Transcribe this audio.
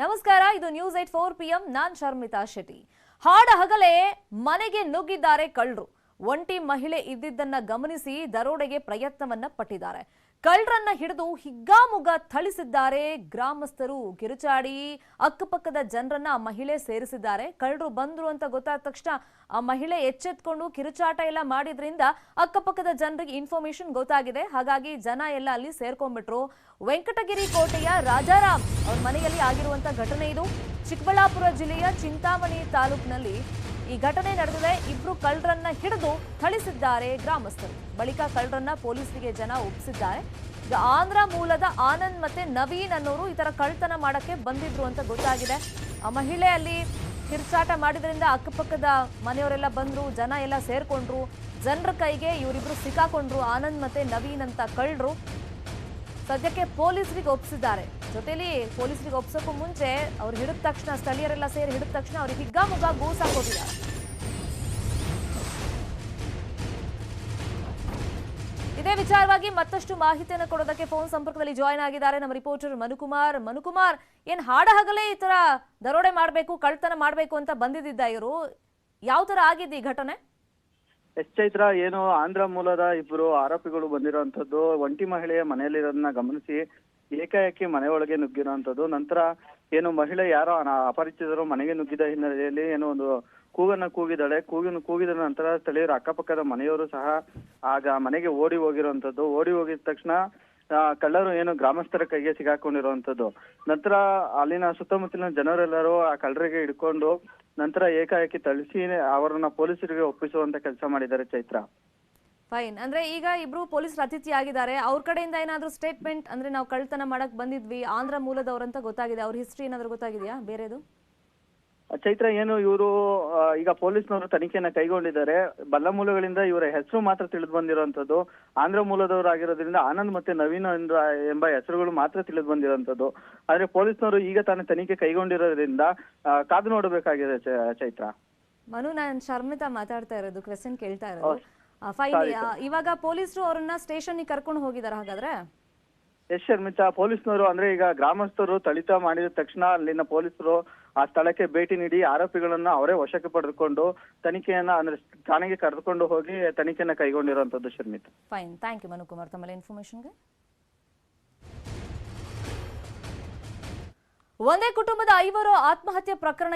ನಮಸ್ಕಾರ, ಇದು news 8 4 PM. ನಾನ್ ಶರ್ಮಿತಾ ಶೆಟ್ಟಿ. ಹಾಡ ಹಗಲೇ ಮನೆಗೆ ನುಗ್ಗಿದ್ದಾರೆ ಕಳ್ಳರು. ಒಂಟಿ ಮಹಿಳೆ ಇದ್ದಿದ್ದನ್ನ ಗಮನಿಸಿ ದರೋಡೆಗೆ ಪ್ರಯತ್ನವನ್ನ ಪಟ್ಟಿದ್ದಾರೆ. ಕಳ್ಳರನ್ನ ಹಿಡಿದು ಹಿಗ್ಗಾಮುಗ್ಗಾ ಥಳಿಸಿದ್ದಾರೆ ಗ್ರಾಮಸ್ಥರು. ಕಿರುಚಾಡಿ ಅಕ್ಕಪಕ್ಕದ ಜನರನ್ನ ಆ ಮಹಿಳೆ ಸೇರಿಸಿದ್ದಾರೆ. ಕಳ್ಳರು ಬಂದ್ರು ಅಂತ ಗೊತ್ತಾದ ತಕ್ಷಣ ಆ ಮಹಿಳೆ ಎಚ್ಚೆತ್ಕೊಂಡು ಕಿರುಚಾಟ ಎಲ್ಲ ಮಾಡಿದ್ರಿಂದ ಅಕ್ಕಪಕ್ಕದ ಜನರಿಗೆ ಇನ್ಫಾರ್ಮೇಶನ್ ಗೊತ್ತಾಗಿದೆ. ಹಾಗಾಗಿ ಜನ ಎಲ್ಲ ಅಲ್ಲಿ ಸೇರ್ಕೊಂಡ್ಬಿಟ್ರು. ವೆಂಕಟಗಿರಿ ಕೋಟೆಯ ರಾಜಾರಾಮ್ ಅವ್ರ ಮನೆಯಲ್ಲಿ ಆಗಿರುವಂತ ಘಟನೆ ಇದು. ಚಿಕ್ಕಬಳ್ಳಾಪುರ ಜಿಲ್ಲೆಯ ಚಿಂತಾಮಣಿ ತಾಲೂಕಿನಲ್ಲಿ ಈ ಘಟನೆ ನಡೆದಿದೆ. ಇಬ್ರು ಕಳ್ಳರನ್ನ ಹಿಡಿದು ಥಳಿಸಿದ್ದಾರೆ ಗ್ರಾಮಸ್ಥರು. ಬಳಿಕ ಕಳ್ಳರನ್ನ ಪೊಲೀಸರಿಗೆ ಜನ ಒಪ್ಪಿಸಿದ್ದಾರೆ. ಆಂಧ್ರ ಮೂಲದ ಆನಂದ್ ಮತ್ತೆ ನವೀನ್ ಅನ್ನೋರು ಈ ತರ ಕಳ್ಳತನ ಮಾಡಕ್ಕೆ ಬಂದಿದ್ರು ಅಂತ ಗೊತ್ತಾಗಿದೆ. ಆ ಮಹಿಳೆ ಅಲ್ಲಿ ಕಿರ್ಚಾಟ ಮಾಡಿದ್ರಿಂದ ಅಕ್ಕಪಕ್ಕದ ಮನೆಯವರೆಲ್ಲ ಬಂದ್ರು, ಜನ ಎಲ್ಲ ಸೇರ್ಕೊಂಡ್ರು. ಜನರ ಕೈಗೆ ಇವರಿಬ್ರು ಸಿಕ್ಕಾಕೊಂಡ್ರು, ಆನಂದ್ ಮತ್ತೆ ನವೀನ್ ಅಂತ ಕಳ್ಳರು. ಸದ್ಯಕ್ಕೆ ಪೊಲೀಸರಿಗೆ ಒಪ್ಪಿಸಿದ್ದಾರೆ. ಜೊತೆಲಿ ಪೊಲೀಸರಿಗೆ ಒಪ್ಸೋಕ್ಕೂ ಮುಂಚೆ ಅವ್ರು ಹಿಡಿದ ತಕ್ಷಣ ಸ್ಥಳೀಯರೆಲ್ಲ ಸೇರಿ ಹಿಡಿದ ತಕ್ಷಣ ಅವ್ರಿಗೆ ಹಿಗ್ಗಾಮುಗ್ಗಾ ಗೂಸಾಕೊಟ್ಟಿದ್ದಾರೆ. ಇದೇ ವಿಚಾರವಾಗಿ ಮತ್ತಷ್ಟು ಮಾಹಿತಿಯನ್ನು ಕೊಡೋದಕ್ಕೆ ಫೋನ್ ಸಂಪರ್ಕದಲ್ಲಿ ಜಾಯ್ನ್ ಆಗಿದ್ದಾರೆ ನಮ್ಮ ರಿಪೋರ್ಟರ್ ಮನುಕುಮಾರ್. ಮನುಕುಮಾರ್, ಏನ್ ಹಾಡ ಹಗಲೇ ಈ ತರ ದರೋಡೆ ಮಾಡ್ಬೇಕು, ಕಳ್ತನ ಮಾಡ್ಬೇಕು ಅಂತ ಬಂದಿದ್ದ ಇವರು? ಯಾವ ತರ ಆಗಿದೆ ಈ ಘಟನೆ? ಚೈತ್ರ, ಏನು ಆಂಧ್ರ ಮೂಲದ ಇಬ್ಬರು ಆರೋಪಿಗಳು ಬಂದಿರುವಂತದ್ದು ಒಂಟಿ ಮಹಿಳೆಯ ಮನೆಯಲ್ಲಿರೋದನ್ನ ಗಮನಿಸಿ ಏಕಾಏಕಿ ಮನೆ ಒಳಗೆ ನುಗ್ಗಿರುವಂತದ್ದು. ನಂತರ ಏನು ಮಹಿಳೆ ಯಾರೋ ಅಪರಿಚಿತರು ಮನೆಗೆ ನುಗ್ಗಿದ ಹಿನ್ನೆಲೆಯಲ್ಲಿ ಏನೋ ಒಂದು ಕೂಗಿದಾಳೆ. ಕೂಗಿದ ನಂತರ ಸ್ಥಳೀಯರು ಅಕ್ಕಪಕ್ಕದ ಮನೆಯವರು ಸಹ ಆಗ ಮನೆಗೆ ಓಡಿ ಹೋಗಿರುವಂತದ್ದು. ಓಡಿ ಹೋಗಿದ ತಕ್ಷಣ ಕಳ್ಳರು ಏನು ಗ್ರಾಮಸ್ಥರ ಕೈಗೆ ಸಿಗಾಕೊಂಡಿರುವಂತದ್ದು. ನಂತರ ಅಲ್ಲಿನ ಸುತ್ತಮುತ್ತಲಿನ ಜನರೆಲ್ಲರೂ ಆ ಕಳ್ಳರಿಗೆ ಹಿಡ್ಕೊಂಡು ನಂತರ ಏಕಾಏಕಿ ಥಳಿಸಿ ಅವರನ್ನ ಪೊಲೀಸರಿಗೆ ಒಪ್ಪಿಸುವಂತ ಕೆಲಸ ಮಾಡಿದ್ದಾರೆ. ಚೈತ್ರ, ಫೈನ್. ಅಂದ್ರೆ ಈಗ ಇಬ್ರು ಪೊಲೀಸರು ಅತಿಥಿ ಆಗಿದ್ದಾರೆ. ಅವ್ರ ಕಡೆಯಿಂದ ಏನಾದ್ರು ಸ್ಟೇಟ್ಮೆಂಟ್, ಅಂದ್ರೆ ನಾವು ಕಳ್ಳತನ ಮಾಡಕ್ ಬಂದಿದ್ವಿ, ಆಂಧ್ರ ಮೂಲದವ್ರಂತ ಗೊತ್ತಾಗಿದೆ, ಅವ್ರ ಹಿಸ್ಟ್ರಿ ಏನಾದ್ರು ಗೊತ್ತಾಗಿದೆಯಾ ಬೇರೆದು? ಚೈತ್ರ, ಏನು ಇವರು ಈಗ ಪೊಲೀಸ್ನವರು ತನಿಖೆಯನ್ನ ಕೈಗೊಂಡಿದ್ದಾರೆ. ಬಲ್ಲ ಮೂಲಗಳಿಂದ ಇವರ ಹೆಸರು ಮಾತ್ರ ತಿಳಿದು ಬಂದಿರುವಂತದ್ದು. ಆಂಧ್ರ ಮೂಲದವರು ಆಗಿರೋದ್ರಿಂದ ಆನಂದ್ ಮತ್ತೆ ನವೀನ್ ಎಂಬ ಹೆಸರುಗಳು ಮಾತ್ರ ತಿಳಿದು ಬಂದಿರುವಂತದ್ದು. ಆದ್ರೆ ಪೊಲೀಸ್ನವರು ಈಗ ತಾನೇ ತನಿಖೆ ಕೈಗೊಂಡಿರೋದ್ರಿಂದ ಕಾದು ನೋಡಬೇಕಾಗಿದೆ. ಚೈತ್ರ, ಮನು, ನಾನು ಶರ್ಮಿತಾ ಮಾತಾಡ್ತಾ ಇರೋದು, ಕ್ವೆಶ್ಚನ್ ಕೇಳ್ತಾ ಇರೋದು. ಫೈನ್. ಇವಾಗ ಪೊಲೀಸರು ಅವ್ರನ್ನ ಸ್ಟೇಷನ್ ಕರ್ಕೊಂಡು ಹೋಗಿದಾರ ಹಾಗಾದ್ರೆ? ಎಸ್ ಶರ್ಮಿತಾ, ಪೊಲೀಸ್ನವರು ಅಂದ್ರೆ ಈಗ ಗ್ರಾಮಸ್ಥರು ಥಳಿತ ಮಾಡಿದ ತಕ್ಷಣ ಅಲ್ಲಿನ ಪೊಲೀಸರು ಆ ಸ್ಥಳಕ್ಕೆ ಭೇಟಿ ನೀಡಿ ಆರೋಪಿಗಳನ್ನ ಅವರೇ ವಶಕ್ಕೆ ಪಡೆದುಕೊಂಡು ತನಿಖೆಯನ್ನ ಅಂದ್ರೆ ಠಾಣೆಗೆ ಕರೆದುಕೊಂಡು ಹೋಗಿ ತನಿಖೆಯನ್ನ ಕೈಗೊಂಡಿರುವಂತದ್ದು. Sharmita, fine. Thank you Manukumar ತಮ್ಮ ಇನ್ಫಾರ್ಮೇಶನ್ಗೆ. ಒಂದೇ ಕುಟುಂಬದ 5 ಆತ್ಮಹತ್ಯೆ ಪ್ರಕರಣ